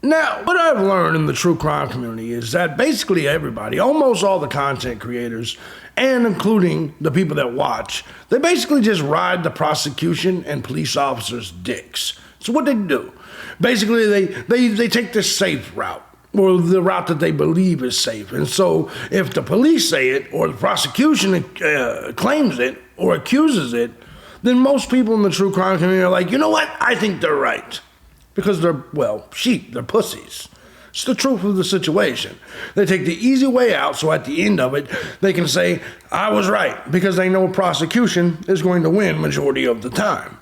Now, what I've learned in the true crime community is that basically everybody, almost all the content creators, and including the people that watch, they basically just ride the prosecution and police officers' dicks. So what they do, basically they take the safe route, or the route that they believe is safe. And so if the police say it, or the prosecution claims it, or accuses it, then most people in the true crime community are like, you know what, I think they're right. Because they're, well, sheep, they're pussies. It's the truth of the situation. They take the easy way out, so at the end of it, they can say, I was right, because they know prosecution is going to win majority of the time.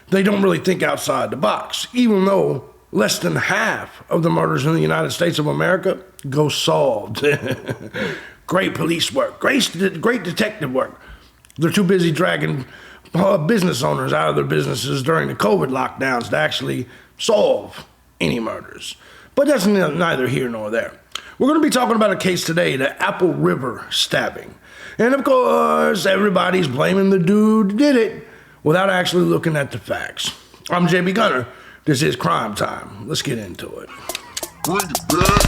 They don't really think outside the box, even though less than half of the murders in the United States of America go solved. Great police work, great detective work. They're too busy dragging business owners out of their businesses during the COVID lockdowns to actually solve any murders. But that's neither here nor there. We're going to be talking about a case today, the Apple River stabbing. And of course, everybody's blaming the dude who did it without actually looking at the facts. I'm thejbgunner. This is Crime Time. Let's get into it. Bring it back.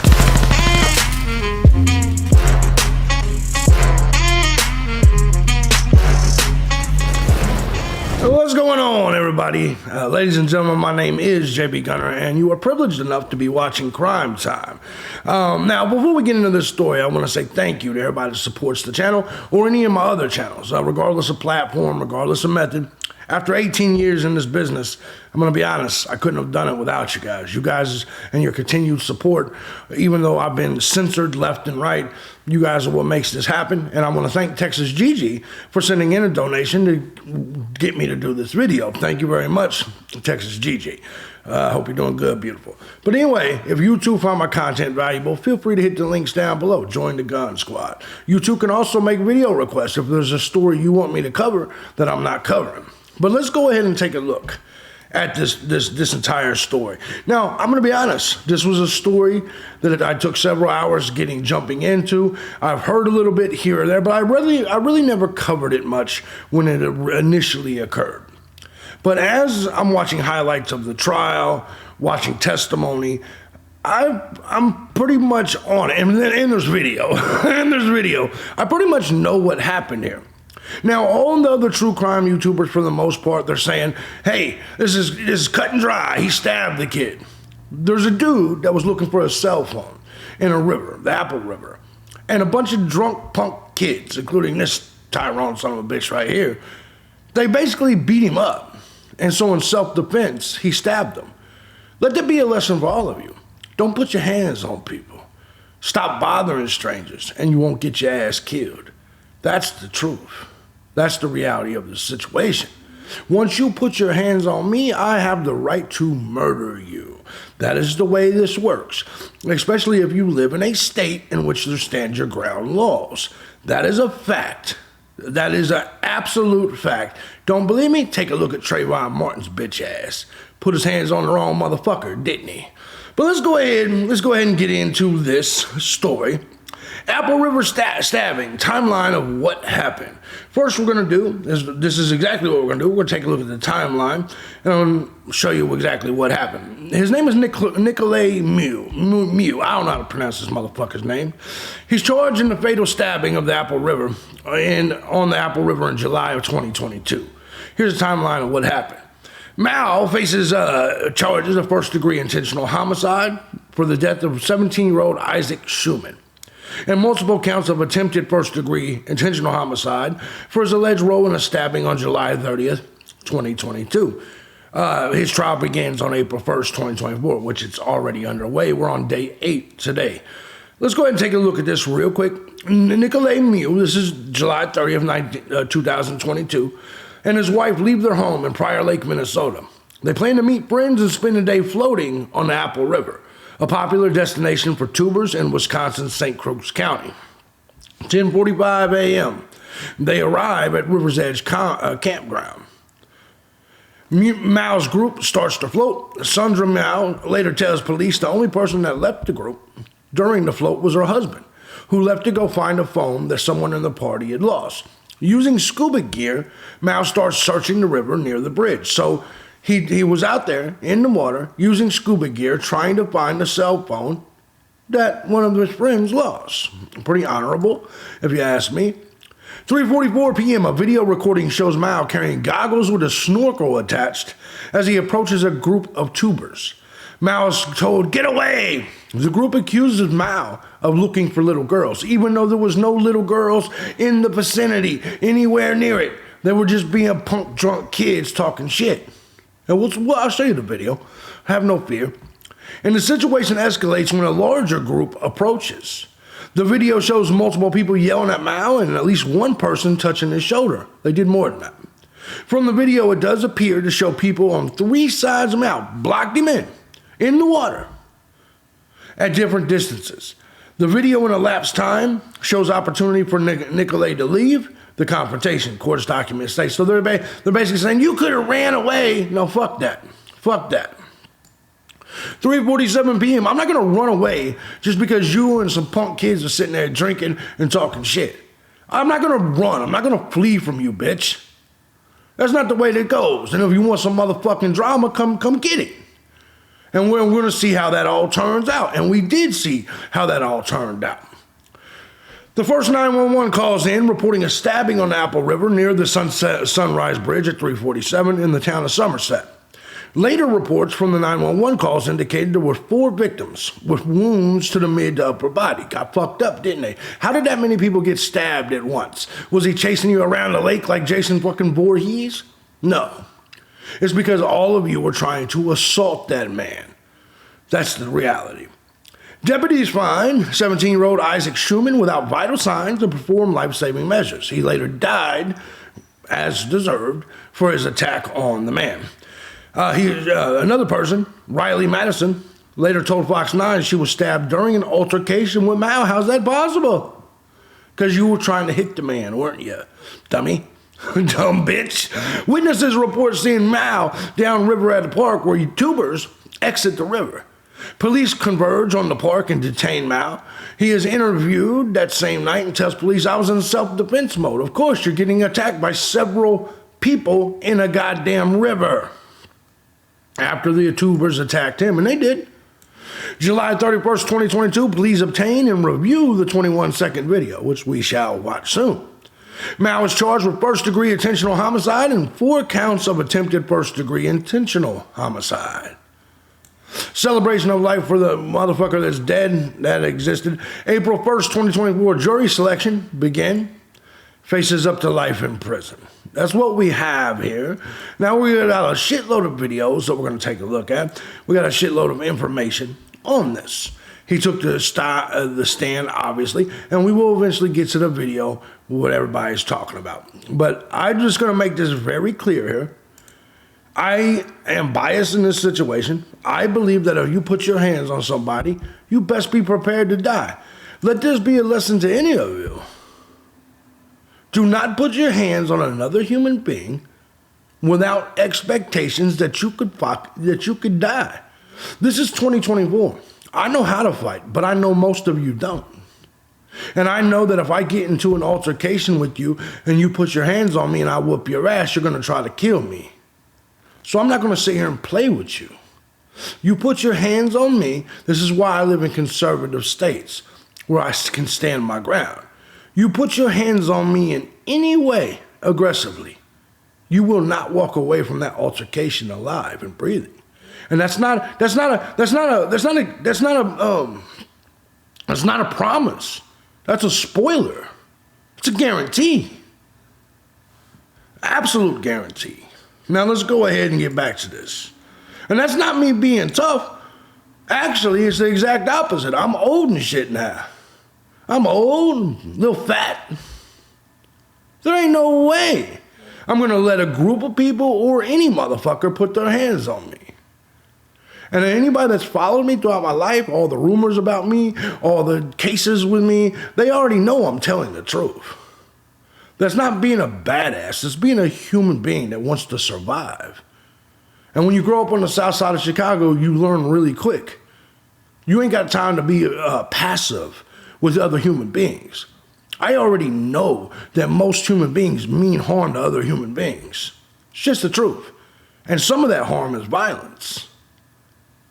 What's going on, everybody? Ladies and gentlemen, my name is thejbgunner, and you are privileged enough to be watching Crime Time. Now, before we get into this story, I want to say thank you to everybody that supports the channel or any of my other channels, regardless of platform, regardless of method. After 18 years in this business, I'm going to be honest, I couldn't have done it without you guys. You guys and your continued support, even though I've been censored left and right, you guys are what makes this happen. And I want to thank Texas Gigi for sending in a donation to get me to do this video. Thank you very much, Texas Gigi. I hope you're doing good, beautiful. But anyway, if you too find my content valuable, feel free to hit the links down below. Join the Gun Squad. You too can also make video requests if there's a story you want me to cover that I'm not covering. But let's go ahead and take a look at this entire story. Now, I'm going to be honest. This was a story that I took several hours jumping into. I've heard a little bit here or there, but I really never covered it much when it initially occurred. But as I'm watching highlights of the trial, watching testimony, I'm pretty much on it. And there's video. And there's video. I pretty much know what happened here. Now, all the other true crime YouTubers, for the most part, they're saying, hey, this is cut and dry. He stabbed the kid. There's a dude that was looking for a cell phone in a river, the Apple River. And a bunch of drunk punk kids, including this Tyrone son of a bitch right here, they basically beat him up. And so in self-defense, he stabbed them. Let that be a lesson for all of you. Don't put your hands on people. Stop bothering strangers, and you won't get your ass killed. That's the truth. That's the reality of the situation. Once you put your hands on me, I have the right to murder you. That is the way this works, especially if you live in a state in which there stand your ground laws. That is a fact. That is an absolute fact. Don't believe me? Take a look at Trayvon Martin's bitch ass. Put his hands on the wrong motherfucker, didn't he? But let's go ahead and get into this story. Apple River stabbing, timeline of what happened. First we're going to do, this is exactly what we're going to do. We're going to take a look at the timeline and I'll show you exactly what happened. His name is Nicolay Mew. I don't know how to pronounce this motherfucker's name. He's charged in the fatal stabbing of the Apple River on the Apple River in July of 2022. Here's the timeline of what happened. Mao faces charges of first-degree intentional homicide for the death of 17-year-old Isaac Schumann, and multiple counts of attempted first-degree intentional homicide for his alleged role in a stabbing on July 30th, 2022. His trial begins on April 1st, 2024, which it's already underway. We're on day 8 today. Let's go ahead and take a look at this real quick. Nicolay Mew, this is July 30th, 2022, and his wife leave their home in Prior Lake, Minnesota. They plan to meet friends and spend a day floating on the Apple River, a popular destination for tubers in Wisconsin's St. Croix County. 10:45 a.m. They arrive at River's Edge campground. Mao's group starts to float. Sandra Mao later tells police the only person that left the group during the float was her husband, who left to go find a phone that someone in the party had lost. Using scuba gear, Mao starts searching the river near the bridge. So He was out there in the water using scuba gear trying to find the cell phone that one of his friends lost. Pretty honorable, if you ask me. 3:44 p.m., a video recording shows Mao carrying goggles with a snorkel attached as he approaches a group of tubers. Mao is told, "Get away!" The group accuses Mao of looking for little girls, even though there was no little girls in the vicinity, anywhere near it. They were just being punk drunk kids talking shit. And I'll show you the video. Have no fear. And the situation escalates when a larger group approaches. The video shows multiple people yelling at Mao and at least one person touching his shoulder. They did more than that. From the video, it does appear to show people on three sides of Mao blocked him in the water, at different distances. The video in elapsed time shows opportunity for Nicolay to leave the confrontation, court's documents say. So they're basically saying, you could have ran away. No, fuck that. Fuck that. 3:47 p.m. I'm not going to run away just because you and some punk kids are sitting there drinking and talking shit. I'm not going to run. I'm not going to flee from you, bitch. That's not the way that goes. And if you want some motherfucking drama, come get it. And we're going to see how that all turns out. And we did see how that all turned out. The first 911 calls in reporting a stabbing on the Apple River near the Sunrise Bridge at 3:47 in the town of Somerset. Later reports from the 911 calls indicated there were 4 victims with wounds to the mid to upper body. Got fucked up, didn't they? How did that many people get stabbed at once? Was he chasing you around the lake like Jason fucking Voorhees? No. It's because all of you were trying to assault that man. That's the reality. Deputies find 17-year-old Isaac Schumann without vital signs and perform life-saving measures. He later died, as deserved, for his attack on the man. Another person, Riley Madison, later told Fox 9 she was stabbed during an altercation with Mao. How's that possible? Because you were trying to hit the man, weren't you, dummy? Dumb bitch. Witnesses report seeing Mao downriver at the park where tubers exit the river. Police converge on the park and detain Mao. He is interviewed that same night and tells police, I was in self-defense mode. Of course, you're getting attacked by several people in a goddamn river. After the tubers attacked him, and they did. July 31st, 2022, police obtain and review the 21-second video, which we shall watch soon. Mao is charged with first-degree intentional homicide and 4 counts of attempted first-degree intentional homicide. Celebration of life for the motherfucker that's dead that existed. April 1st, 2024, jury selection began. Faces up to life in prison. That's what we have here. Now we got a shitload of videos that we're going to take a look at. We got a shitload of information on this. He took the stand, obviously, and we will eventually get to the video, what everybody's talking about. But I'm just going to make this very clear here. I am biased in this situation. I believe that if you put your hands on somebody, you best be prepared to die. Let this be a lesson to any of you. Do not put your hands on another human being without expectations that you could die. This is 2024. I know how to fight, but I know most of you don't. And I know that if I get into an altercation with you and you put your hands on me and I whoop your ass, you're going to try to kill me. So I'm not going to sit here and play with you. You put your hands on me. This is why I live in conservative states where I can stand my ground. You put your hands on me in any way aggressively, you will not walk away from that altercation alive and breathing. And that's not a promise. That's a spoiler. It's a guarantee. Absolute guarantee. Now let's go ahead and get back to this. And that's not me being tough. Actually, it's the exact opposite. I'm old and shit now. I'm old, a little fat. There ain't no way I'm going to let a group of people or any motherfucker put their hands on me. And anybody that's followed me throughout my life, all the rumors about me, all the cases with me, they already know I'm telling the truth. That's not being a badass. It's being a human being that wants to survive. And when you grow up on the south side of Chicago, you learn really quick. You ain't got time to be passive with other human beings. I already know that most human beings mean harm to other human beings. It's just the truth. And some of that harm is violence.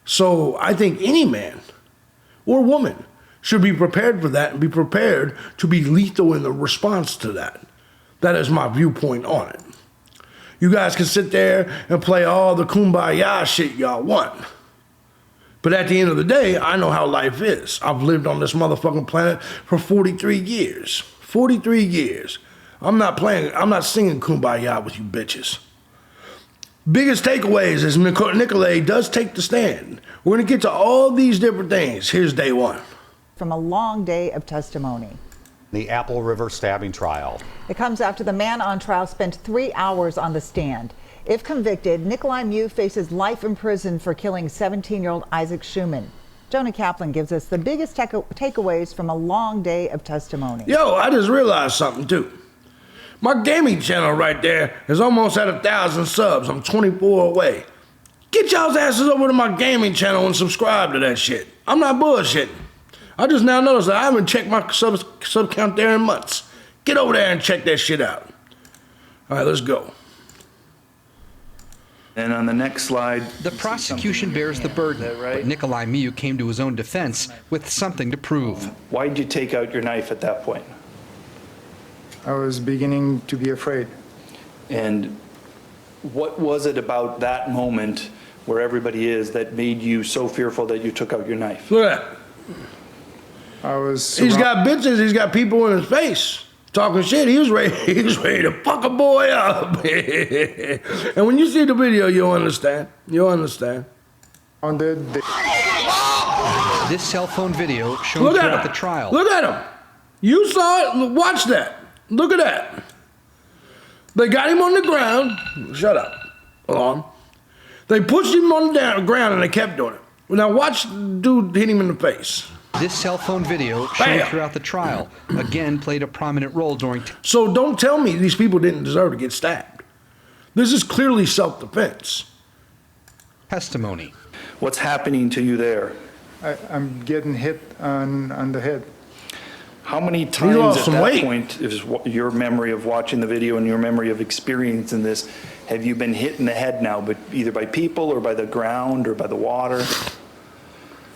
So I think any man or woman should be prepared for that and be prepared to be lethal in the response to that. That is my viewpoint on it. You guys can sit there and play all the kumbaya shit y'all want. But at the end of the day, I know how life is. I've lived on this motherfucking planet for 43 years. 43 years. I'm not singing kumbaya with you bitches. Biggest takeaways is Nicolay does take the stand. We're going to get to all these different things. Here's day one. From a long day of testimony. The Apple River stabbing trial. It comes after the man on trial spent 3 hours on the stand. If convicted, Nikolai Mew faces life in prison for killing 17-year-old Isaac Schumann. Jonah Kaplan gives us the biggest takeaways from a long day of testimony. Yo, I just realized something too. My gaming channel right there is almost at 1,000 subs. I'm 24 away. Get y'all's asses over to my gaming channel and subscribe to that shit. I'm not bullshitting. I just now noticed that I haven't checked my sub count there in months. Get over there and check that shit out. All right, let's go. And on the next slide, the prosecution bears the burden, but Nikolai Mew came to his own defense with something to prove. Why did you take out your knife at that point? I was beginning to be afraid. And what was it about that moment where everybody is that made you so fearful that you took out your knife? Look at that. He's got bitches, he's got people in his face talking shit. He was ready to fuck a boy up. And when you see the video, you'll understand. You'll understand. This cell phone video shown throughout the trial. Look at him. You saw it. Watch that. Look at that. They got him on the ground. Shut up. Hold on. They pushed him on the ground and they kept doing it. Now watch the dude hit him in the face. This cell phone video shown throughout the trial again played a prominent role during. So don't tell me these people didn't deserve to get stabbed. This is clearly self-defense. Testimony. What's happening to you there? I'm getting hit on the head. How many times at that point, is your memory of watching the video and your memory of experiencing this, have you been hit in the head now, but either by people or by the ground or by the water?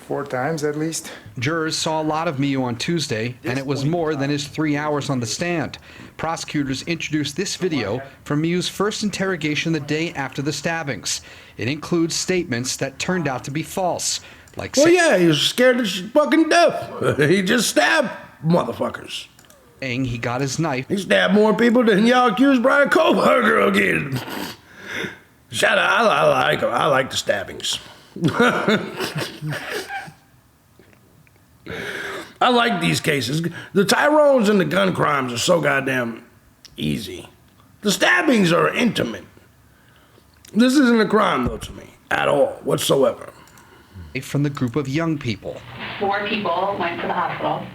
4 times at least. Jurors saw a lot of Mew on Tuesday, and it was more than his 3 hours on the stand. Prosecutors introduced this video from Mew's first interrogation the day after the stabbings. It includes statements that turned out to be false. Like, well, yeah, he was scared to fucking death. He just stabbed motherfuckers. Saying he got his knife. He stabbed more people than y'all accused Brian Kohlberger again. Shout out, I like the stabbings. I like these cases. The Tyrones and the gun crimes are so goddamn easy. The stabbings are intimate. This isn't a crime, though, to me, at all, whatsoever. From the group of young people. 4 people went to the hospital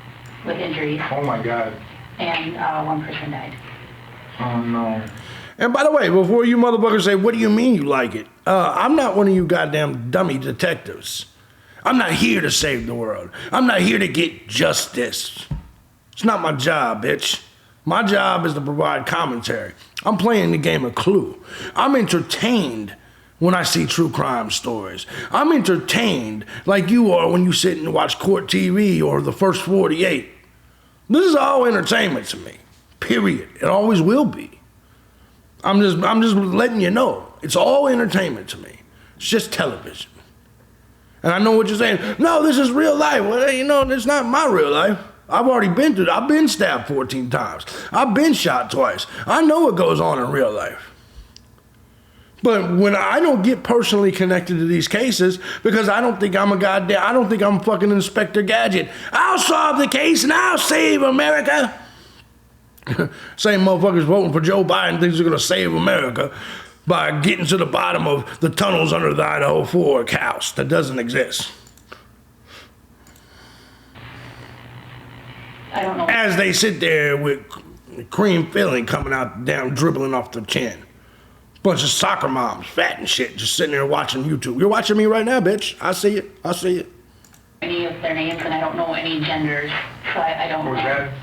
with injuries. Oh my God. And 1 person died. Oh no. And by the way, before you motherfuckers say, what do you mean you like it? I'm not one of you goddamn dummy detectives. I'm not here to save the world. I'm not here to get justice. It's not my job, bitch. My job is to provide commentary. I'm playing the game of Clue. I'm entertained when I see true crime stories. I'm entertained like you are when you sit and watch Court TV or The First 48. This is all entertainment to me, period. It always will be. I'm just letting you know. It's all entertainment to me. It's just television. And I know what you're saying. No, this is real life. Well, you know, it's not my real life. I've already been through it. I've been stabbed 14 times. I've been shot twice. I know what goes on in real life. But when I don't get personally connected to these cases, because I don't think I'm I don't think I'm fucking Inspector Gadget. I'll solve the case and I'll save America. Same motherfuckers voting for Joe Biden thinks they're gonna save America by getting to the bottom of the tunnels under the Idaho Fork house that doesn't exist. I don't know. As they sit there with cream filling coming out down, dribbling off their chin. Bunch of soccer moms, fat and shit, just sitting there watching YouTube. You're watching me right now, bitch. I see it. I see it. Any of their names, and I don't know any genders, so I don't know. Was that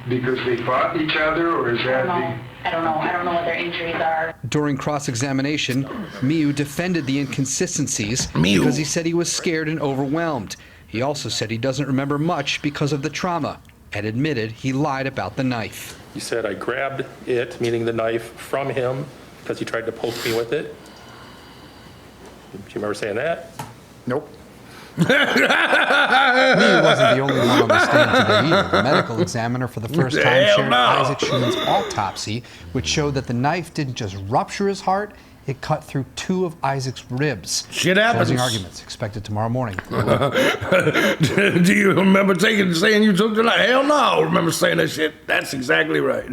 because they fought each other, or is that I don't know. I don't know what their injuries are. During cross-examination, Miu defended the inconsistencies Miu. because he said he was scared and overwhelmed. He also said he doesn't remember much because of the trauma and admitted he lied about the knife. He said I grabbed it, meaning the knife, from him because he tried to poke me with it. Do you remember saying that? Nope. Miu wasn't the only one on the stand today either. The medical examiner for the first time Hell shared no. Isaac Schuman's autopsy, which showed that the knife didn't just rupture his heart, it cut through 2 of Isaac's ribs. Shit happens. Closing arguments expected tomorrow morning. Do you remember saying you took the knife? Hell no, I remember saying that shit. That's exactly right.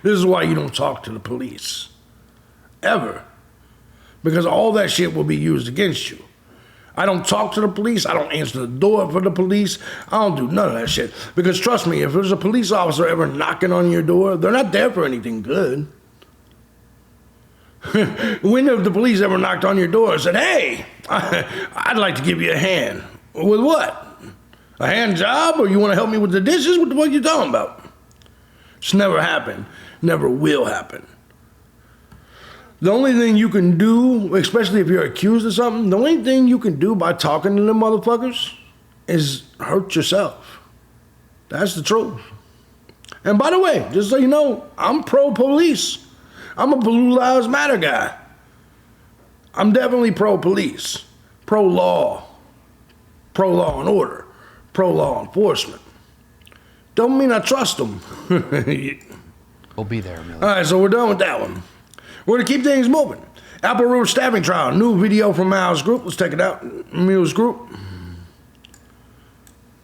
This is why you don't talk to the police. Ever. Because all that shit will be used against you. I don't talk to the police. I don't answer the door for the police. I don't do none of that shit. Because trust me, if there's a police officer ever knocking on your door, they're not there for anything good. When have the police ever knocked on your door and said, hey, I'd like to give you a hand? With what? A hand job? Or you want to help me with the dishes? What the fuck are you talking about? It's never happened. Never will happen. The only thing you can do, especially if you're accused of something, the only thing you can do by talking to them motherfuckers is hurt yourself. That's the truth. And by the way, just so you know, I'm pro-police. I'm a Blue Lives Matter guy. I'm definitely pro-police, pro-law and order, pro-law enforcement. Don't mean I trust them. We'll be there, Amelia. All right, so we're done with that one. We're going to keep things moving. Apple River stabbing trial. New video from Miles Group. Let's take it out. Miles Group.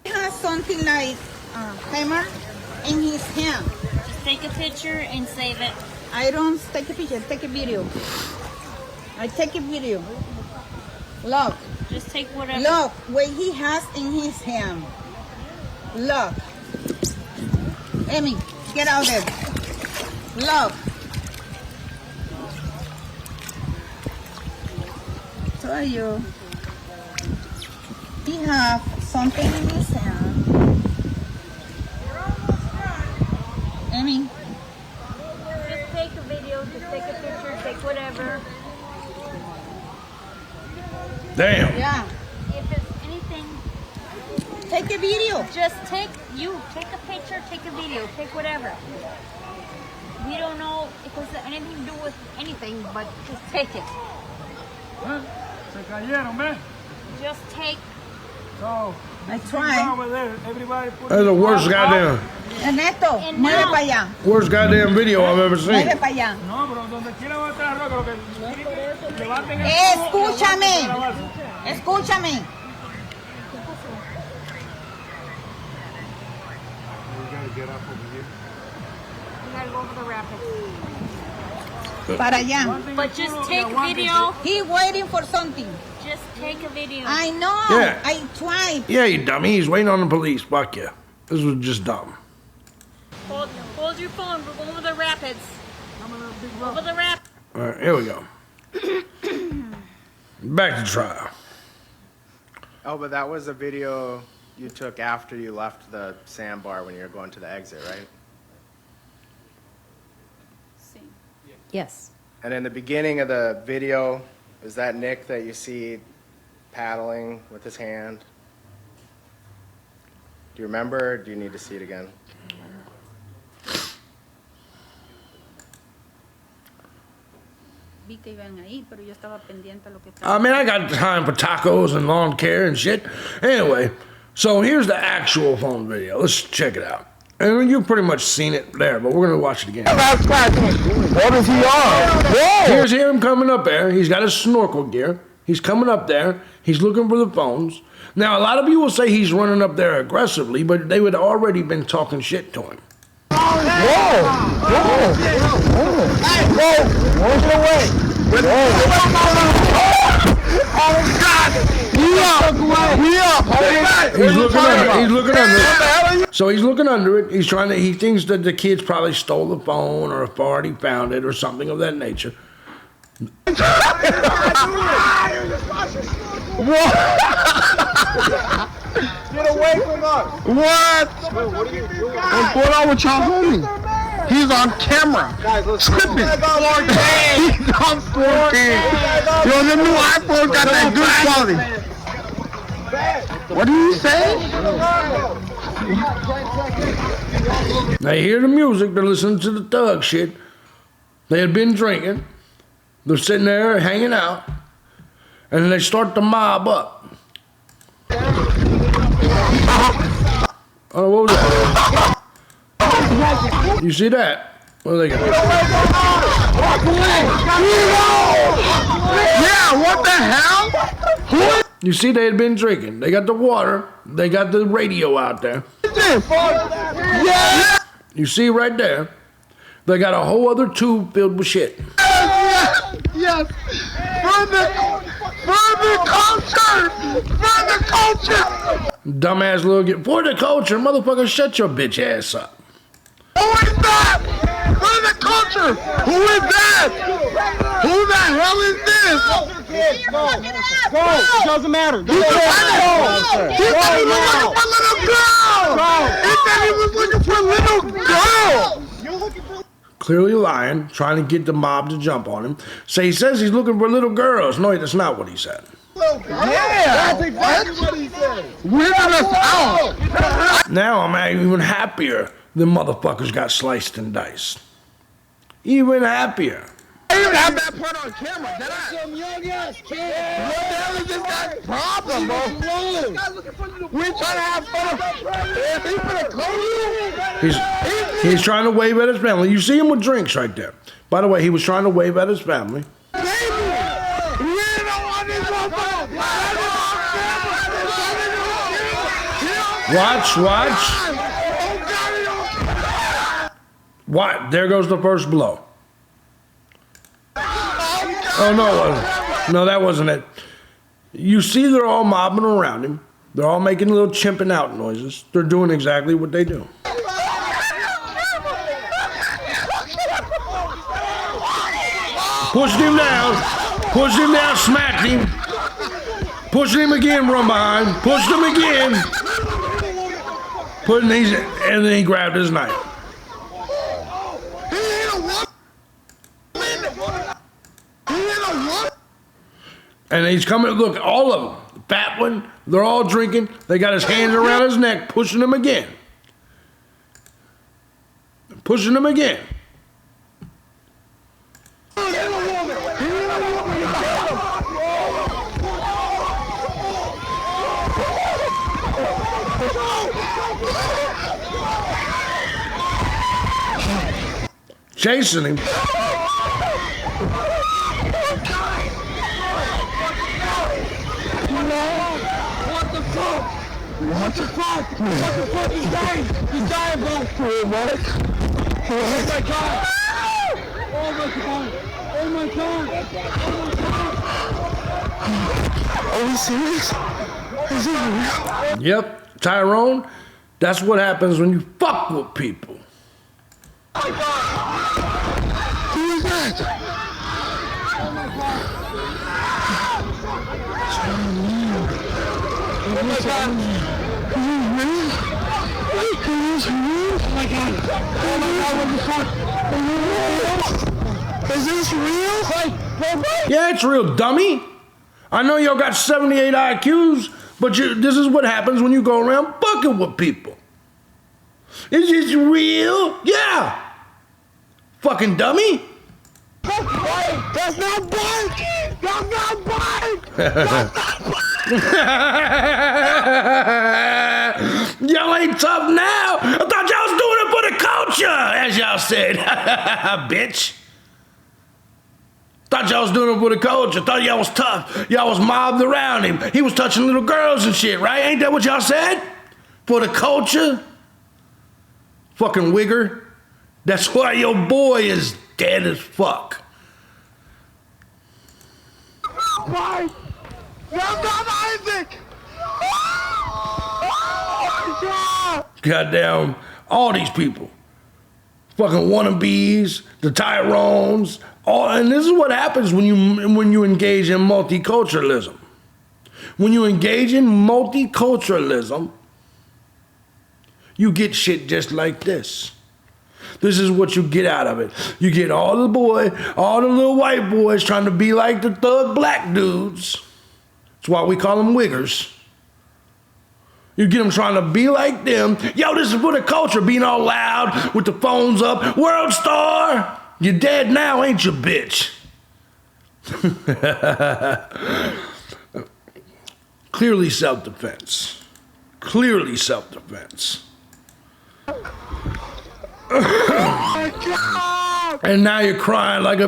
He has something like hammer in his hand. Just take a picture and save it. I don't take a picture, take a video. I take a video. Look. Just take whatever. Look what he has in his hand. Look. Emmy, get out there. Look. Tell you. He have something in his hand. Emmy. Just take a video, just take a picture, take whatever. Damn. Yeah. If it's anything, take a video. Just take a picture, take a video, take whatever. We don't know if it's anything to do with anything, but just take it. Just take. I try. That's the worst goddamn. Ernesto, mueve para allá. Worst goddamn video I've ever seen. Mueve para allá. Escúchame. Escúchame. We gotta go over the rapids. Para allá. But just take video. He waiting for something. Just take a video. I know. Yeah. I tried. Yeah, you dummy. He's waiting on the police. Fuck you. This was just dumb. Hold your phone. We're going over the rapids. Over the rapids. All right, here we go. Back to trial. Oh, but that was a video you took after you left the sandbar when you were going to the exit, right? Yes. And in the beginning of the video, is that Nick that you see paddling with his hand? Do you remember, or do you need to see it again? I mean, I got time for tacos and lawn care and shit. Anyway, so here's the actual phone video. Let's check it out. And you've pretty much seen it there, but we're going to watch it again. What is he on? Whoa! Here's him coming up there. He's got his snorkel gear. He's coming up there. He's looking for the phones. Now, a lot of people say he's running up there aggressively, but they would already been talking shit to him. Whoa! Whoa! Whoa! Where's your way? Oh, God! He's looking under. He's looking under it. So he's looking under it. He's trying to. He thinks that the kids probably stole the phone or have already found it or something of that nature. Get away from us! What? What's going on with y'all homie? He's on camera. Tripping. 4K. He's on 4K. Yo, the new iPhone's got that good quality. What do you say? They hear the music, they're listening to the thug shit. They had been drinking. They're sitting there hanging out. And then they start to mob up. Oh, what was that? You see that? What are they got? Yeah, what the hell? You see they had been drinking. They got the water. They got the radio out there. Yeah. You see right there. They got a whole other tube filled with shit. Yes. For the culture. For the culture. Dumbass little get for the culture, motherfucker. Shut your bitch ass up. Who is that? For the culture. Who is that? Who the hell is this? Go. It doesn't matter. He said he was looking for little girls. He said he was looking for little girls. Clearly lying, trying to get the mob to jump on him. So he says he's looking for little girls. No, that's not what he said. Yeah, that's exactly what he said. Weirded us out. Now I'm even happier the motherfuckers got sliced and diced. Even happier. I didn't have that part on camera, did I? Some young ass kid. What the hell is this guy's problem, bro? We're trying to have fun. Is he gonna close you? He's trying to wave at his family. You see him with drinks right there. By the way, he was trying to wave at his family. Watch. What? There goes the first blow. Oh, no, it wasn't. No, that wasn't it. You see they're all mobbing around him. They're all making little chimping out noises. They're doing exactly what they do. Pushed him down, smacked him. Pushed him again from behind. Pushed him again. And then he grabbed his knife. And he's coming, look, all of them. The fat one, they're all drinking. They got his hands around his neck, pushing him again. Pushing him again. Chasing him. What the fuck? He's dying! He's dying, bro! What? Oh my god! Oh my god! Oh my god! Are we serious? Is it real? Yep, Tyrone, that's what happens when you fuck with people. Oh my god! Who is that? Oh my god! Oh my god! Is this real? Yeah, it's real, dummy. I know y'all got 78 IQs, but this is what happens when you go around fucking with people. Is this real? Yeah. Fucking dummy. That's not bark! That's not bark! Y'all ain't tough now. I thought y'all was doing it for the culture, as y'all said. Bitch. Thought y'all was doing it for the culture. Thought y'all was tough. Y'all was mobbed around him. He was touching little girls and shit, right? Ain't that what y'all said? For the culture? Fucking wigger. That's why your boy is dead as fuck. Why? That's not Isaac! Goddamn, all these people. Fucking wannabes, the Tyrones, and this is what happens when you engage in multiculturalism. When you engage in multiculturalism, you get shit just like this. This is what you get out of it. You get all the little white boys trying to be like the thug black dudes. That's why we call them wiggers. You get them trying to be like them. Yo, this is for the culture, being all loud with the phones up. World star, you're dead now, ain't you, bitch? Clearly self-defense. Clearly self-defense. And now you're crying like a...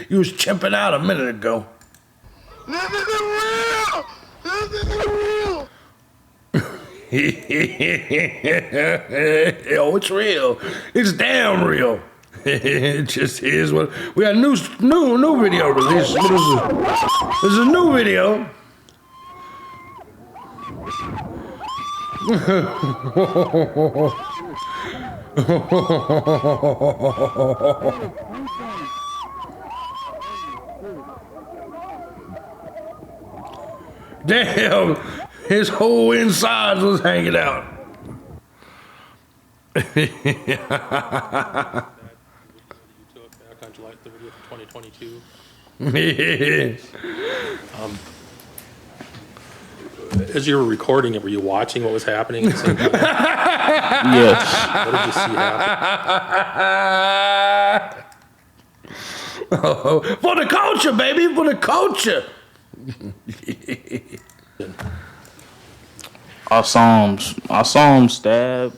You was chimping out a minute ago. This isn't real! This isn't real! Yo, it's real. It's damn real. It just is what we got. New video release. This is a new video. Damn, his whole insides was hanging out. On July 30th, 2022. As you were recording it, were you watching what was happening at the same time? Yes. What did you see happen? Oh, for the culture, baby, for the culture. I saw him stab.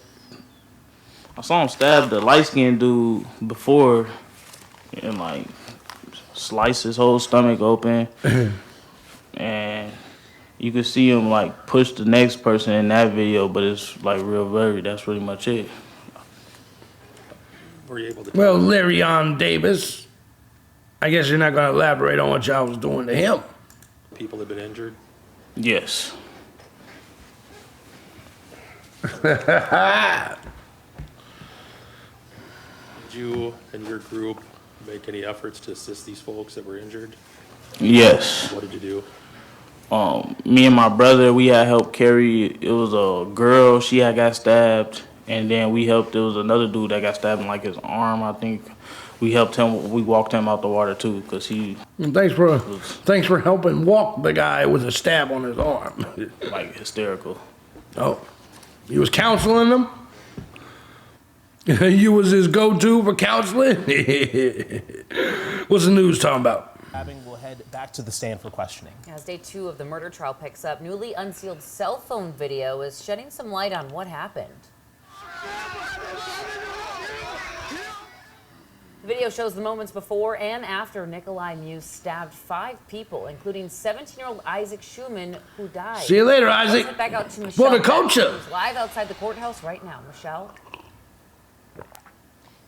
I saw him stab the light-skinned dude before, and like slice his whole stomach open, and you could see him like push the next person in that video, but it's like real blurry. That's pretty much it. Were you able to? Well, Larryon Davis, I guess you're not going to elaborate on what y'all was doing to him. People have been injured. Yes. Did you and your group make any efforts to assist these folks that were injured? Yes. What did you do? Me and my brother, we had helped carry. It was a girl. She had got stabbed, and then we helped. There was another dude that got stabbed in like his arm, I think. We helped him. We walked him out the water too, cause he. Thanks for helping walk the guy with a stab on his arm. Like hysterical. Oh, you was counseling him? You was his go-to for counseling? What's the news talking about? We'll head back to the stand for questioning. As day 2 of the murder trial picks up, newly unsealed cell phone video is shedding some light on what happened. The video shows the moments before and after Nikolai Muse stabbed 5 people, including 17-year-old Isaac Schumann, who died. See you later, Isaac. Let's head back out to Michelle. For the culture. Who's live outside the courthouse right now. Michelle.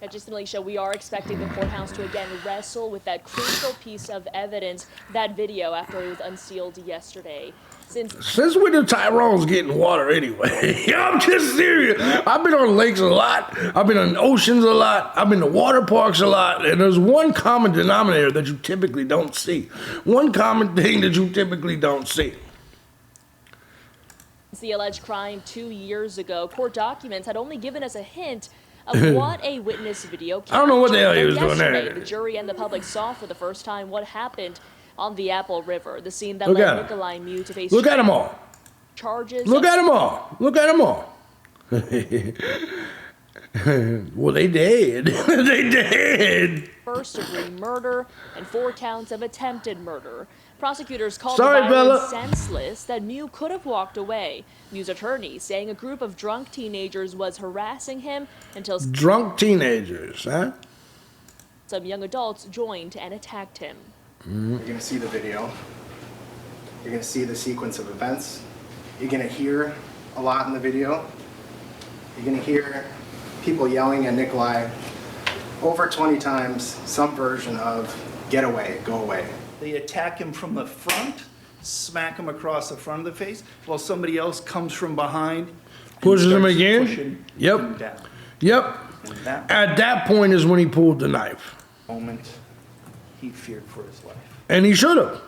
Now, just to show, we are expecting the courthouse to again wrestle with that crucial piece of evidence, that video, after it was unsealed yesterday. Since when do Tyrone's getting water anyway? I'm just serious. I've been on lakes a lot. I've been on oceans a lot. I've been to water parks a lot. And there's one common denominator that you typically don't see. One common thing that you typically don't see. The alleged crime 2 years ago, court documents had only given us a hint of what a witness video captured. I don't know what the hell he was doing there. The jury and the public saw for the first time what happened on the Apple River, the scene that Look led at Nikolai Muse to face Look at them all. charges. Look at them all. Look at them all. Well, they did. They did. First-degree murder and 4 counts of attempted murder. Prosecutors called Sorry, the violence Bella. senseless, that Muse could have walked away. Muse attorney saying a group of drunk teenagers was harassing him until Drunk teenagers, huh? some young adults joined and attacked him. You're going to see the video. You're going to see the sequence of events. You're going to hear a lot in the video. You're going to hear people yelling at Nikolai over 20 times, some version of get away, go away. They attack him from the front, smack him across the front of the face, while somebody else comes from behind. Pushes him again? Him Yep. down. Yep. And that At that point is when he pulled the knife. moment, he feared for his life. And he should have.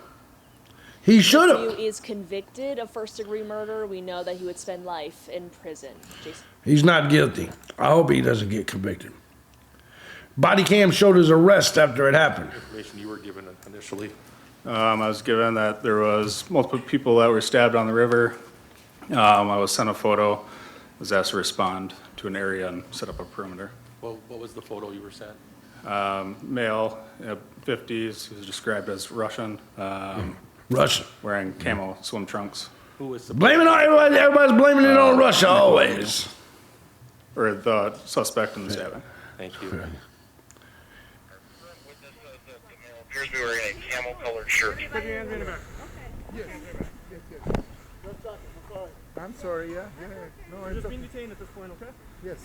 He should If Mew have. is convicted of first-degree murder, we know that he would spend life in prison. Jason. He's not guilty. I hope he doesn't get convicted. Body cam showed his arrest after it happened. Information you were given initially. I was given that there was multiple people that were stabbed on the river. I was sent a photo, was asked to respond to an area and set up a perimeter. Well, what was the photo you were sent? Male, 50s, he was described as Russian. Russian. Wearing camo swim trunks. Who was Blaming everybody's blaming it on Russia always. Or the suspect in the stabbing. Thank you. Appears to be wearing a camel-colored shirt. Put your hands in the back. Yes. I'm sorry, yeah. No, You're just being detained at this point, okay? Yes.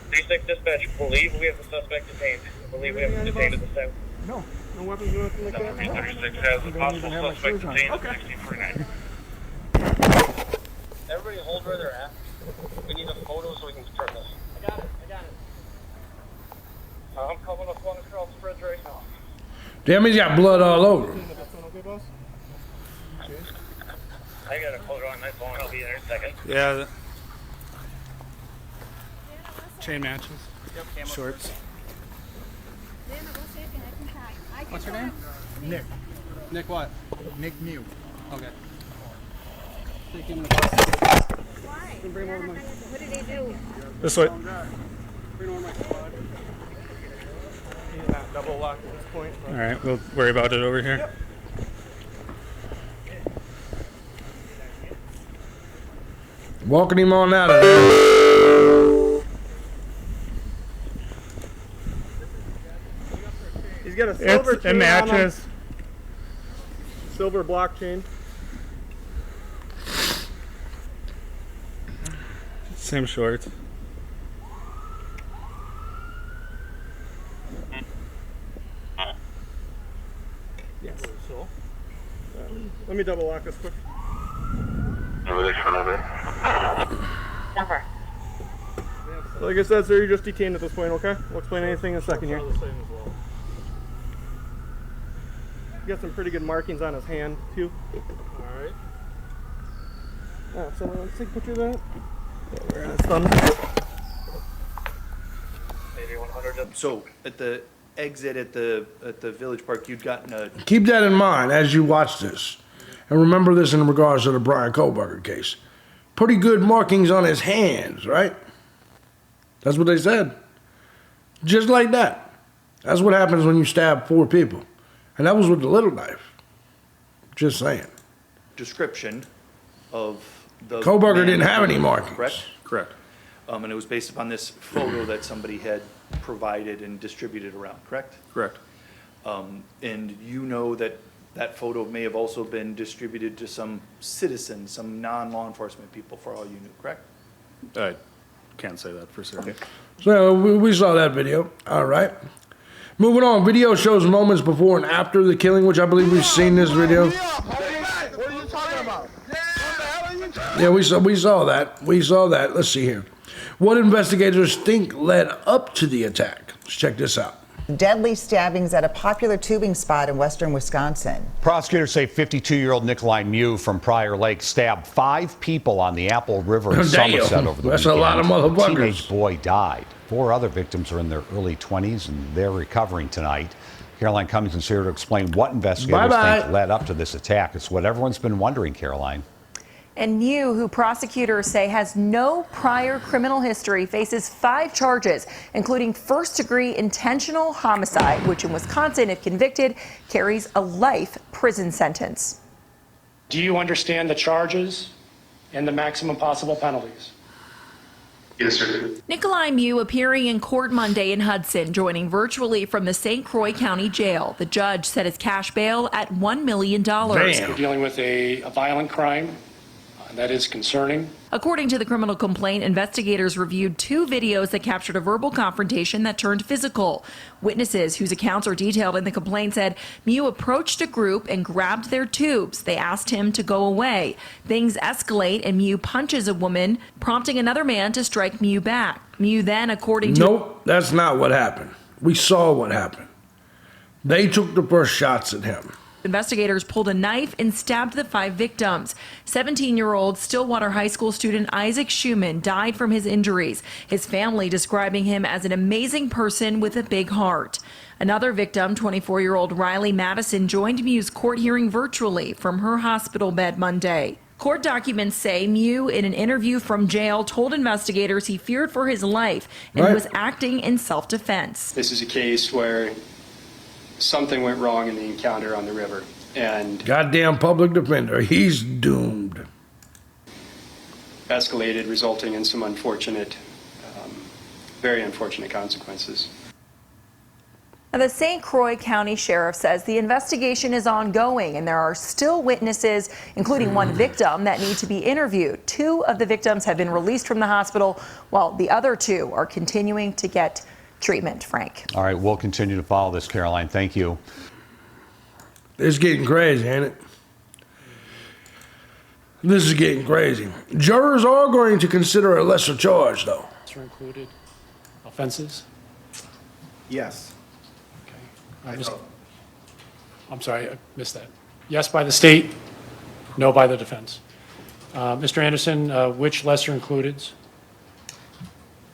D6 dispatch, believe we have the suspect detained. Believe we have him detained at the site. No. No weapons or nothing like that? 336 has the possible suspect detained at 1649. Everybody hold where they're at. We need a photo so we can confirm this. I got it. I'm coming up on across the bridge right now. Damn, he's got blood all over him. I got a photo on my phone. I'll be there in a second. Yeah. Chain matches. Yep, Shorts. What's your name? Nick. Nick what? Nick Mew. Okay. Why? What did they do? This way. Bring over my squad. He's not double locked at this point. All right, we'll worry about it over here. Yep. Walking him on out of there. He's got a silver chain. It matches. Silver blockchain. Same shorts. Yes. So, let me double lock this quick. Number. Like I said, sir, you're just detained at this point, okay? We'll explain anything in a second here. You got some pretty good markings on his hand, too. Alright. So let's take a picture of that. We're on his thumb. So at the exit at the village park, you'd gotten a Keep that in mind as you watch this. And remember this in regards to the Brian Kohlberger case. Pretty good markings on his hands, right? That's what they said. Just like that. That's what happens when you stab 4 people. And that was with the little knife. Just saying. description of the Kohlberger man didn't have any markings. Correct? Correct. And it was based upon this photo that somebody had provided and distributed around, correct? Correct. And you know that that photo may have also been distributed to some citizens, some non-law enforcement people, for all you knew, correct? I can't say that for certain. Okay. So we saw that video. All right. Moving on. Video shows moments before and after the killing, which I believe we've seen this video. What are you talking about? Yeah, we saw that. We saw that. Let's see here. What investigators think led up to the attack? Let's check this out. Deadly stabbings at a popular tubing spot in western Wisconsin. Prosecutors say 52-year-old Nikolai Mew from Prior Lake stabbed 5 people on the Apple River in Damn. Somerset over the That's weekend. a lot of motherfuckers. A teenage boy died. 4 other victims are in their early 20s, and they're recovering tonight. Caroline Cummings is here to explain what investigators think led up to this attack. It's what everyone's been wondering, Caroline. And Mew, who prosecutors say has no prior criminal history, faces 5 charges, including first-degree intentional homicide, which in Wisconsin, if convicted, carries a life prison sentence. Do you understand the charges and the maximum possible penalties? Yes, sir. Nikolai Mew appearing in court Monday in Hudson, joining virtually from the St. Croix County Jail. The judge set his cash bail at $1 million. We're dealing with a violent crime. That is concerning. According to the criminal complaint, investigators reviewed 2 videos that captured a verbal confrontation that turned physical. Witnesses whose accounts are detailed in the complaint said Mew approached a group and grabbed their tubes. They asked him to go away. Things escalate and Mew punches a woman, prompting another man to strike Mew back. Mew then, according to... Nope, that's not what happened. We saw what happened. They took the first shots at him. Investigators pulled a knife and stabbed the 5 victims. 17-year-old Stillwater High School student Isaac Schumann died from his injuries, his family describing him as an amazing person with a big heart. Another victim, 24-year-old Riley Madison, joined Mew's court hearing virtually from her hospital bed Monday. Court documents say Mew, in an interview from jail, told investigators he feared for his life and was acting in self-defense. This is a case where something went wrong in the encounter on the river, and goddamn public defender, he's doomed. Escalated, resulting in some unfortunate, very unfortunate consequences. Now, the St. Croix County Sheriff says the investigation is ongoing and there are still witnesses, including one victim, that need to be interviewed. 2 of the victims have been released from the hospital, while the other 2 are continuing to get treatment. Frank. All right, we'll continue to follow this, Caroline. Thank you. It's getting crazy, ain't it? This is getting crazy. Jurors are going to consider a lesser charge, though. Are included offenses? Yes. I'm sorry, I missed that. Yes by the state, no by the defense. Mr. Anderson, which lesser includeds?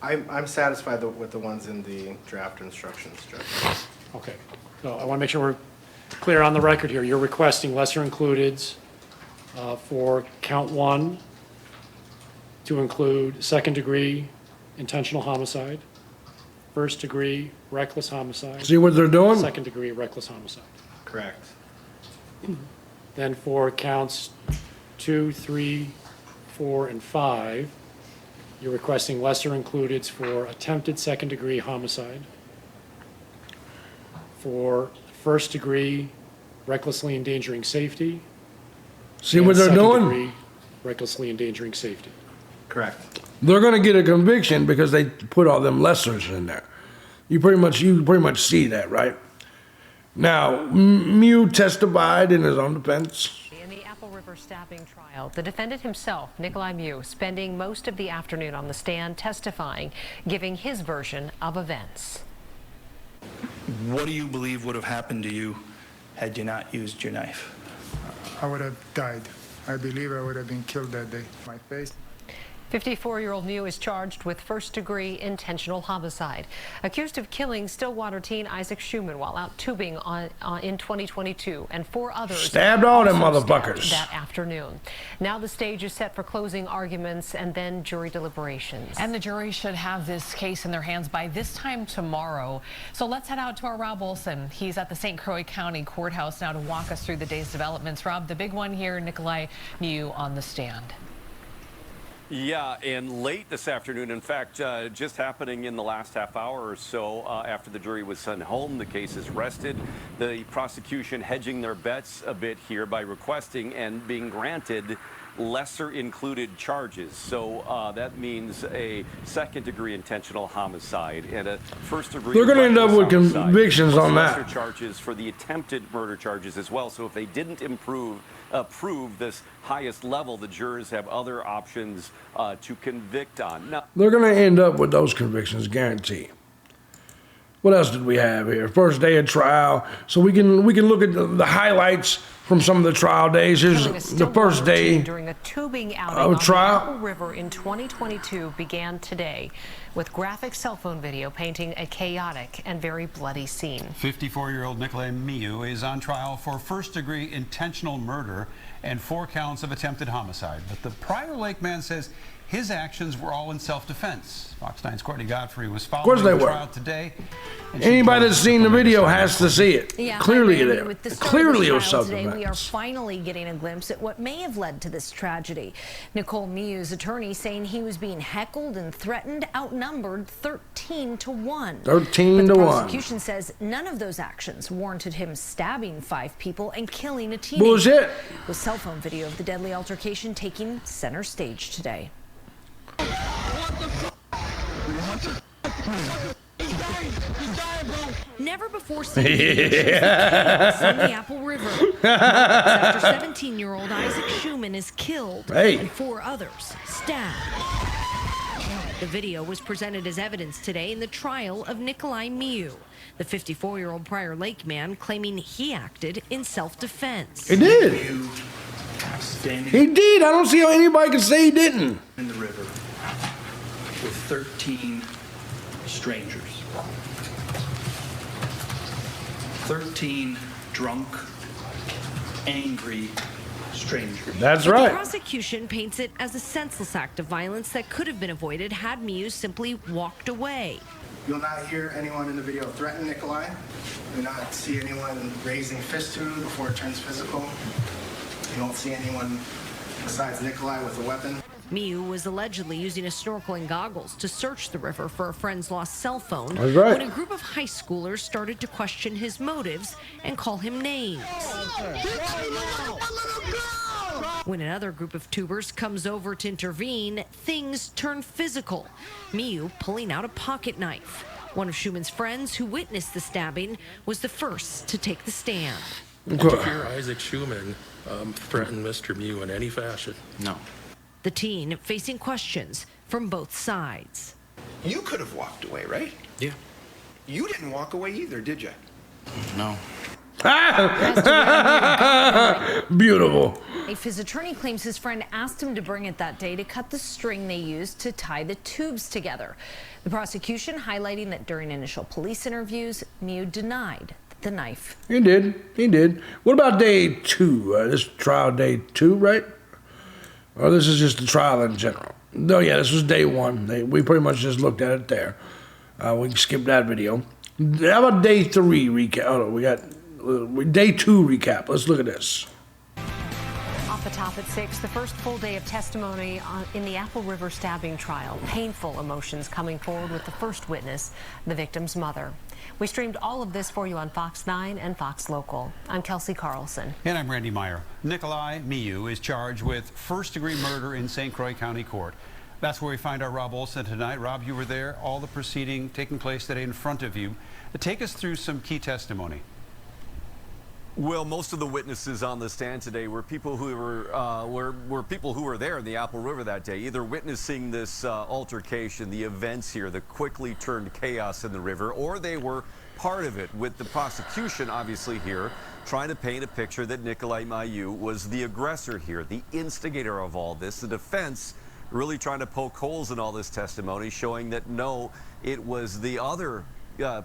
I'm satisfied with the ones in the draft instructions, Judge. Okay, so I want to make sure we're clear on the record here. You're requesting lesser includeds for count 1 to include second-degree intentional homicide, first-degree reckless homicide. See what they're doing? Second-degree reckless homicide. Correct. Then for counts 2, 3, 4, and 5, you're requesting lesser includeds for attempted second-degree homicide, for first-degree recklessly endangering safety. See what they're doing? Second-degree recklessly endangering safety. Correct. They're going to get a conviction because they put all them lessers in there. You pretty much see that, right? Now, Mew testified in his own defense. In the Apple River stabbing trial, the defendant himself, Nikolai Mew, spending most of the afternoon on the stand testifying, giving his version of events. What do you believe would have happened to you had you not used your knife? I would have died. I believe I would have been killed that day. My face. 54-year-old Mew is charged with first-degree intentional homicide, accused of killing Stillwater teen Isaac Schumann while out tubing in 2022, and 4 others stabbed all them motherfuckers that afternoon. Now the stage is set for closing arguments and then jury deliberations. And the jury should have this case in their hands by this time tomorrow. So let's head out to our Rob Olson. He's at the St. Croix County Courthouse now to walk us through the day's developments. Rob, the big one here, Nikolai Mew on the stand. Yeah, and late this afternoon, in fact, just happening in the last half hour or so after the jury was sent home, the case is rested. The prosecution hedging their bets a bit here by requesting and being granted lesser included charges. So that means a second-degree intentional homicide and a first-degree. They're going to end up with homicide. convictions on Lesser that. charges for the attempted murder charges as well. So if they didn't approve this highest level, the jurors have other options to convict on. Now, They're going to end up with those convictions, guarantee. What else did we have here? First day of trial. So we can look at the highlights from some of the trial days. Here's the first day during a tubing outing on the trial. Apple River in 2022 began today with graphic cell phone video painting a chaotic and very bloody scene. 54-year-old Nikolai Mew is on trial for first-degree intentional murder and 4 counts of attempted homicide. But the Prior Lake man says his actions were all in self-defense. Fox 9's Courtney Godfrey was following the trial today. Anybody that's seen the video has to see it. Yeah, Clearly I mean, there. with the start Clearly of it the was trial today, self-defense. we are finally getting a glimpse at what may have led to this tragedy. Nicole Mew's attorney saying he was being heckled and threatened, outnumbered 13 to 1. 13 but to the 1. prosecution says none of those actions warranted him stabbing 5 people and killing a teenager. Bullshit. With cell phone video of the deadly altercation taking center stage today. Never before seen chaos on the Apple River. After 17-year-old Isaac Schumann is killed and 4 others stabbed. The video was presented as evidence today in the trial of Nikolai Miu, the 54-year-old Prior Lake man claiming he acted in self-defense. He did. He did. I don't see how anybody can say he didn't. In the river with 13 strangers. 13 drunk, angry strangers. That's But right. The prosecution paints it as a senseless act of violence that could have been avoided had Miu simply walked away. You'll not hear anyone in the video threaten Nikolai. You'll not see anyone raising fist to him before it turns physical. You don't see anyone besides Nikolai with a weapon. Miu was allegedly using a snorkel and goggles to search the river for a friend's lost cell phone That's right. when a group of high schoolers started to question his motives and call him names. When another group of tubers comes over to intervene, things turn physical. Miu pulling out a pocket knife. One of Schuman's friends who witnessed the stabbing was the first to take the stand. Did you hear Isaac Schuman threaten Mr. Miu in any fashion? No. The teen facing questions from both sides. You could have walked away, right? Yeah. You didn't walk away either, did you? No. Beautiful. His attorney claims his friend asked him to bring it that day to cut the string they used to tie the tubes together. The prosecution highlighting that during initial police interviews, Miu denied the knife. He did. He did. What about day 2? This trial day 2, right? Or this is just the trial in general? No, yeah, this was day 1. We pretty much just looked at it there. We can skip that video. How about day 3 recap? Oh, we got day 2 recap. Let's look at this. Off the top at 6, the first full day of testimony in the Apple River stabbing trial. Painful emotions coming forward with the first witness, the victim's mother. We streamed all of this for you on Fox 9 and Fox Local. I'm Kelsey Carlson. And I'm Randy Meyer. Nikolai Miu is charged with first-degree murder in St. Croix County Court. That's where we find our Rob Olson tonight. Rob, you were there. All the proceeding taking place today in front of you. Take us through some key testimony. Well, most of the witnesses on the stand today were people who were people who were there in the Apple River that day, either witnessing this altercation, the events here that quickly turned chaos in the river, or they were part of it, with the prosecution obviously here trying to paint a picture that Nikolai Miu was the aggressor here, the instigator of all this. The defense really trying to poke holes in all this testimony, showing that no, it was the other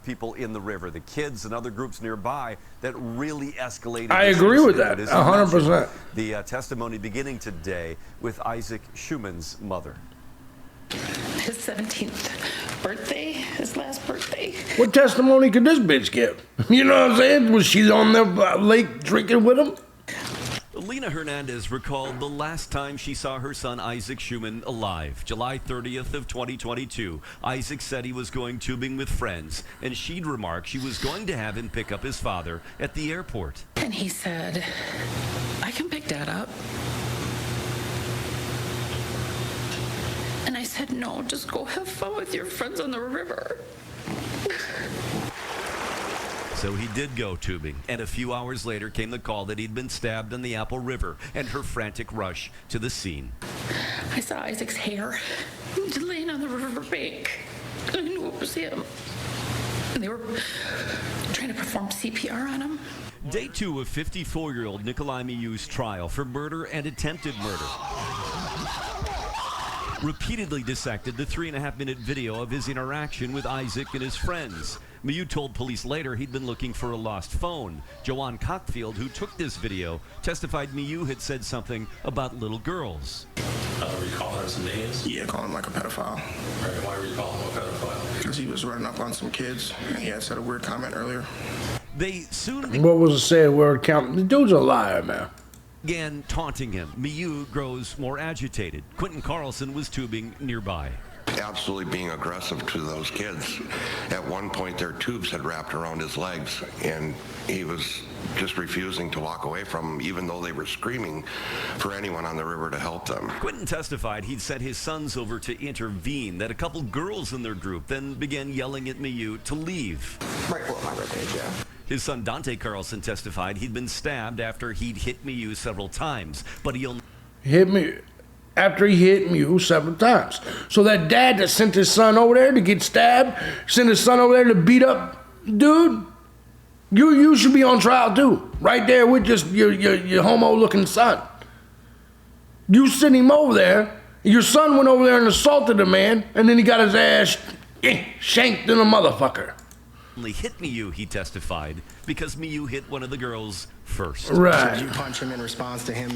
people in the river, the kids and other groups nearby, that really escalated. I agree with that, 100%. The testimony beginning today with Isaac Schuman's mother. His 17th birthday, his last birthday. What testimony could this bitch give? You know what I'm saying? Was she on the lake drinking with him? Lena Hernandez recalled the last time she saw her son Isaac Schuman alive, July 30th of 2022. Isaac said he was going tubing with friends, and she'd remarked she was going to have him pick up his father at the airport. And he said, I can pick Dad up. And I said, no, just go have fun with your friends on the river. So he did go tubing, and a few hours later came the call that he'd been stabbed on the Apple River, and her frantic rush to the scene. I saw Isaac's hair laying on the riverbank. I knew it was him. And they were trying to perform CPR on him. Day 2 of 54-year-old Nikolai Miu's trial for murder and attempted murder. Repeatedly dissected the 3.5-minute video of his interaction with Isaac and his friends. Miu told police later he'd been looking for a lost phone. Joanne Cockfield, who took this video, testified Miu had said something about little girls. Were you calling her some names? Yeah, calling him like a pedophile. Right, why were you calling him a pedophile? Because he was running up on some kids, and he had said a weird comment earlier. They soon What was the said word count? The dude's a liar, man. began taunting him. Miu grows more agitated. Quentin Carlson was tubing nearby. Absolutely being aggressive to those kids. At one point, their tubes had wrapped around his legs, and he was just refusing to walk away from them, even though they were screaming for anyone on the river to help them. Quentin testified he'd sent his sons over to intervene, that a couple girls in their group then began yelling at Miu to leave. Right below my ribcage, yeah. His son Dante Carlson testified he'd been stabbed after he'd hit Miu several times, but he'll... Hit me. after he hit Mew several times. So that dad that sent his son over there to get stabbed, sent his son over there to beat up dude, you should be on trial too. Right there with just your homo-looking son. You sent him over there, your son went over there and assaulted a man, and then he got his ass shanked in a motherfucker. Only hit Miyu, he testified, because Miyu hit one of the girls first. Right. Did you punch him in response to him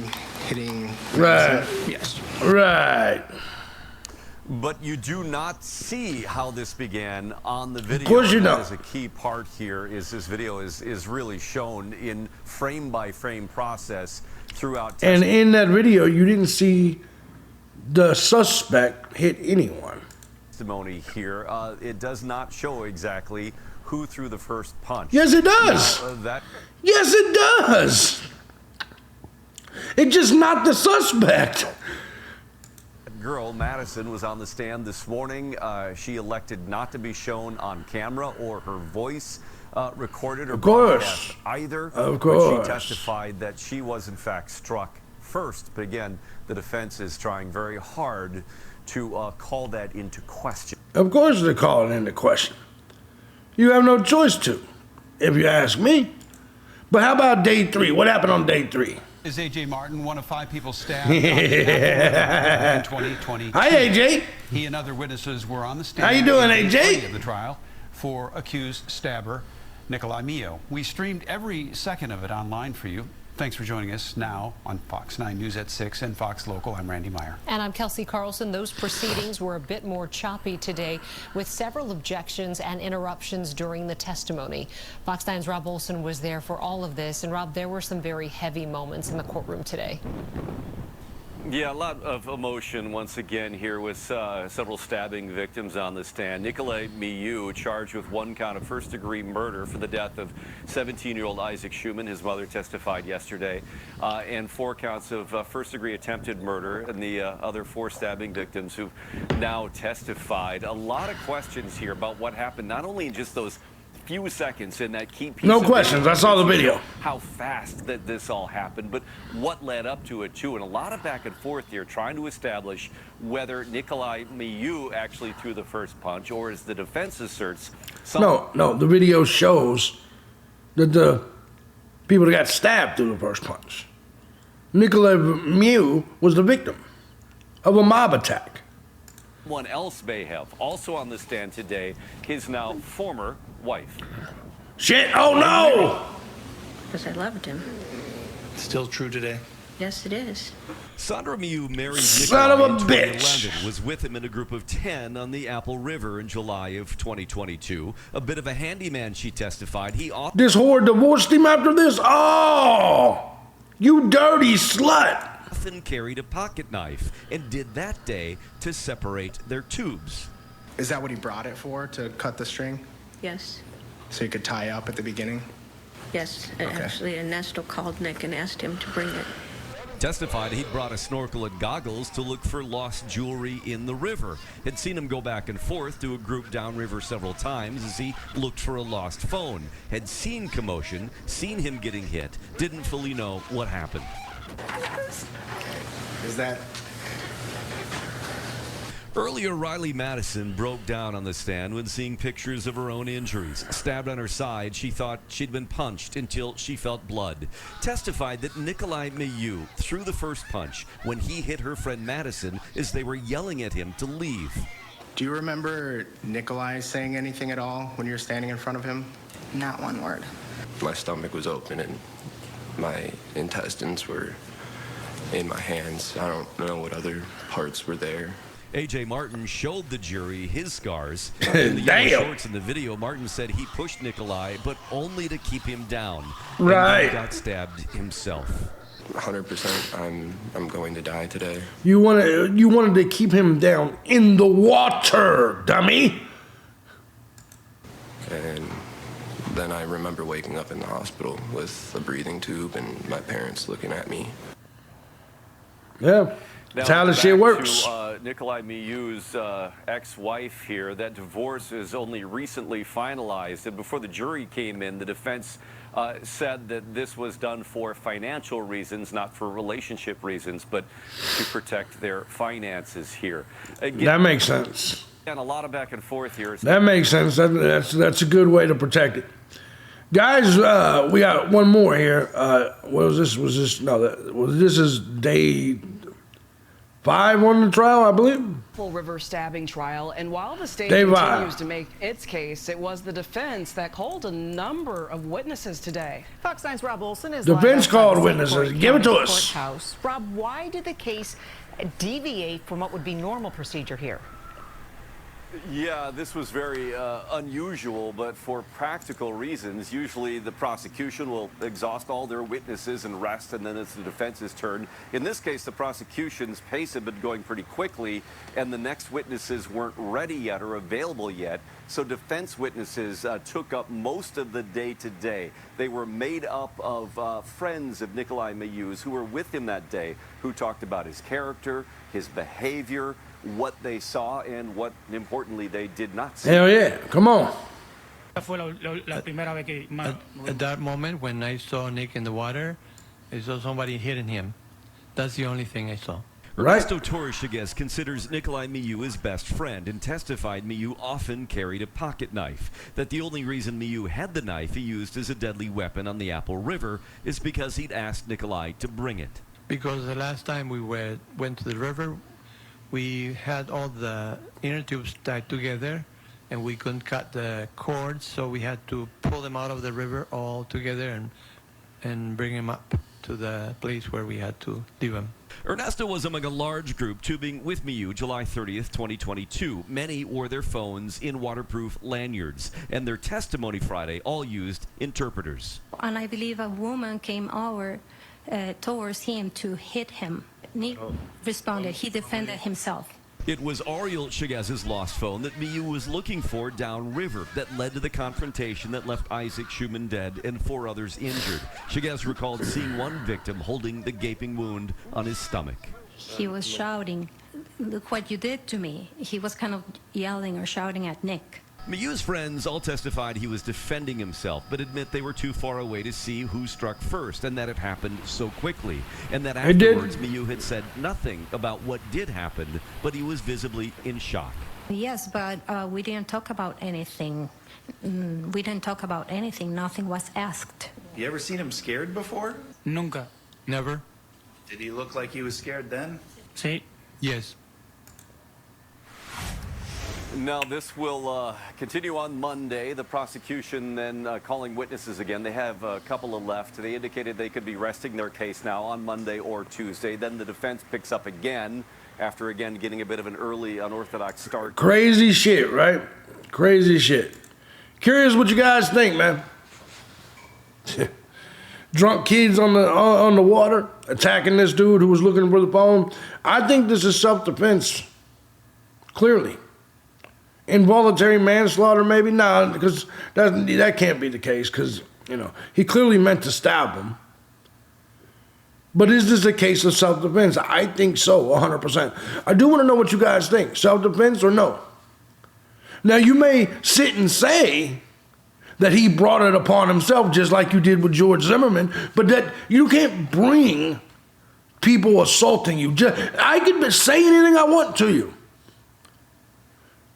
hitting? Right. Yes. Right. But you do not see how this began on the video. Of course you don't. That is a key part here. Is this video is really shown in frame by frame process throughout. And in that video, you didn't see the suspect hit anyone. Testimony here. It does not show exactly who threw the first punch. Yes, it does. Yes, it does. It's just not the suspect. Girl, Madison, was on the stand this morning. She elected not to be shown on camera or her voice recorded or broadcast either. Of course. But she testified that she was in fact struck first. But again, the defense is trying very hard to call that into question. Of course they call it into question. You have no choice to, if you ask me. But how about day 3? What happened on day 3? Is A.J. Martin one of 5 people stabbed in 2022? Hi, A.J. He and other witnesses were on the stand. How you doing, in day A.J.? 20 of the trial for accused stabber Nikolai Mio. We streamed every second of it online for you. Thanks for joining us now on Fox 9 News at 6 and Fox Local. I'm Randy Meyer. And I'm Kelsey Carlson. Those proceedings were a bit more choppy today, with several objections and interruptions during the testimony. Fox 9's Rob Olson was there for all of this. And Rob, there were some very heavy moments in the courtroom today. Yeah, a lot of emotion once again here with several stabbing victims on the stand. Nikolai Miyu charged with 1 count of first-degree murder for the death of 17-year-old Isaac Schumann. His mother testified yesterday, and 4 counts of first-degree attempted murder, and the other 4 stabbing victims who've now testified. A lot of questions here about what happened, not only in just those few seconds in that key piece. No questions. I saw the video. How fast that this all happened, but what led up to it too, and a lot of back and forth here trying to establish whether Nikolai Miyu actually threw the first punch, or as the defense asserts. No. The video shows that the people that got stabbed threw the first punch. Nikolai Miyu was the victim of a mob attack. One else may have also on the stand today, his now former wife. Shit, oh no! Because I loved him. Still true today? Yes, it is. Sandra Miyu married Son of Nikolai a in bitch. 2011, was with him in a group of 10 on the Apple River in July of 2022. A bit of a handyman, she testified. He This whore divorced him after this? Oh! You dirty slut! often carried a pocket knife and did that day to separate their tubes. Is that what he brought it for, to cut the string? Yes. So you could tie up at the beginning? Yes. Actually, Ernesto called Nick and asked him to bring it. Testified he'd brought a snorkel and goggles to look for lost jewelry in the river. Had seen him go back and forth to a group downriver several times as he looked for a lost phone. Had seen commotion, seen him getting hit, didn't fully know what happened. Is that... Earlier, Riley Madison broke down on the stand when seeing pictures of her own injuries. Stabbed on her side, she thought she'd been punched until she felt blood. Testified that Nikolai Miyu threw the first punch when he hit her friend Madison as they were yelling at him to leave. Do you remember Nikolai saying anything at all when you were standing in front of him? Not one word. My stomach was open and my intestines were in my hands. I don't know what other parts were there. A.J. Martin showed the jury his scars. In the yellow shorts in the video, Martin said he pushed Nikolai, but only to keep him down. Right. And he got stabbed himself. 100%, I'm going to die today. You wanted to keep him down in the water, dummy. And then I remember waking up in the hospital with a breathing tube and my parents looking at me. Yeah, that's how the shit works. To Nikolai Miyu's ex-wife here. That divorce is only recently finalized. And before the jury came in, the defense said that this was done for financial reasons, not for relationship reasons, but to protect their finances here. Again, that makes sense. And a lot of back and forth here. That makes sense. That's a good way to protect it. Guys, we got one more here. What was this? This is day 5 on the trial, I believe. Apple River stabbing trial, and while the state Day continues 5. to make its case, it was the defense that called a number of witnesses today. Fox 9's Rob Olson is Defense live called outside the witnesses. St. Give it to County us. Courthouse. Rob, why did the case deviate from what would be normal procedure here? Yeah, this was very unusual, but for practical reasons. Usually the prosecution will exhaust all their witnesses and rest, and then it's the defense's turn. In this case, the prosecution's pace had been going pretty quickly, and the next witnesses weren't ready yet or available yet. So defense witnesses took up most of the day today. They were made up of friends of Nikolai Miyu's who were with him that day, who talked about his character, his behavior, what they saw, and what, importantly, they did not see. Hell yeah, come on. At that moment, when I saw Nick in the water, I saw somebody hitting him. That's the only thing I saw. Ernesto Torres Chagas considers Nikolai Miyu his best friend and testified Miyu often carried a pocket knife. That the only reason Miyu had the knife he used as a deadly weapon on the Apple River is because he'd asked Nikolai to bring it. Because the last time we went to the river, we had all the inner tubes tied together, and we couldn't cut the cords, so we had to pull them out of the river all together and bring them up to the place where we had to leave them. Ernesto was among a large group tubing with Miyu July 30th, 2022. Many wore their phones in waterproof lanyards, and their testimony Friday all used interpreters. And I believe a woman came over towards him to hit him. Nick responded. He defended himself. It was Ariel Chagas's lost phone that Miyu was looking for downriver that led to the confrontation that left Isaac Schumann dead and 4 others injured. Chagas recalled seeing one victim holding the gaping wound on his stomach. He was shouting, "Look what you did to me." He was kind of yelling or shouting at Nick. Miyu's friends all testified he was defending himself, but admit they were too far away to see who struck first and that it happened so quickly. And that afterwards, Miyu had said nothing about what did happen, but he was visibly in shock. Yes, but we didn't talk about anything. We didn't talk about anything. Nothing was asked. You ever seen him scared before? Nunca. Never? Did he look like he was scared then? Sí. Yes. Now, this will continue on Monday. The prosecution then calling witnesses again. They have a couple of left. They indicated they could be resting their case now on Monday or Tuesday. Then the defense picks up again after, again, getting a bit of an early unorthodox start. Crazy shit, right? Crazy shit. Curious what you guys think, man. Drunk kids on the water attacking this dude who was looking for the phone. I think this is self-defense, clearly. Involuntary manslaughter, maybe? No, because that can't be the case, because, he clearly meant to stab him. But is this a case of self-defense? I think so, 100%. I do want to know what you guys think. Self-defense or no? Now, you may sit and say that he brought it upon himself, just like you did with George Zimmerman, but that you can't bring people assaulting you. I can say anything I want to you.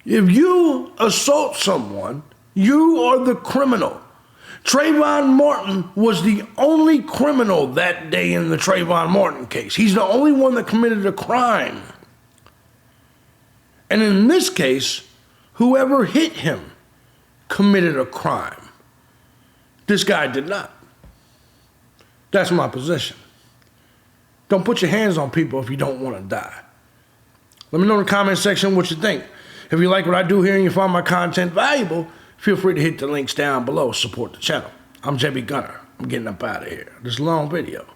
If you assault someone, you are the criminal. Trayvon Martin was the only criminal that day in the Trayvon Martin case. He's the only one that committed a crime. And in this case, whoever hit him committed a crime. This guy did not. That's my position. Don't put your hands on people if you don't want to die. Let me know in the comment section what you think. If you like what I do here and you find my content valuable, feel free to hit the links down below. Support the channel. I'm JB Gunner. I'm getting up out of here. This is a long video.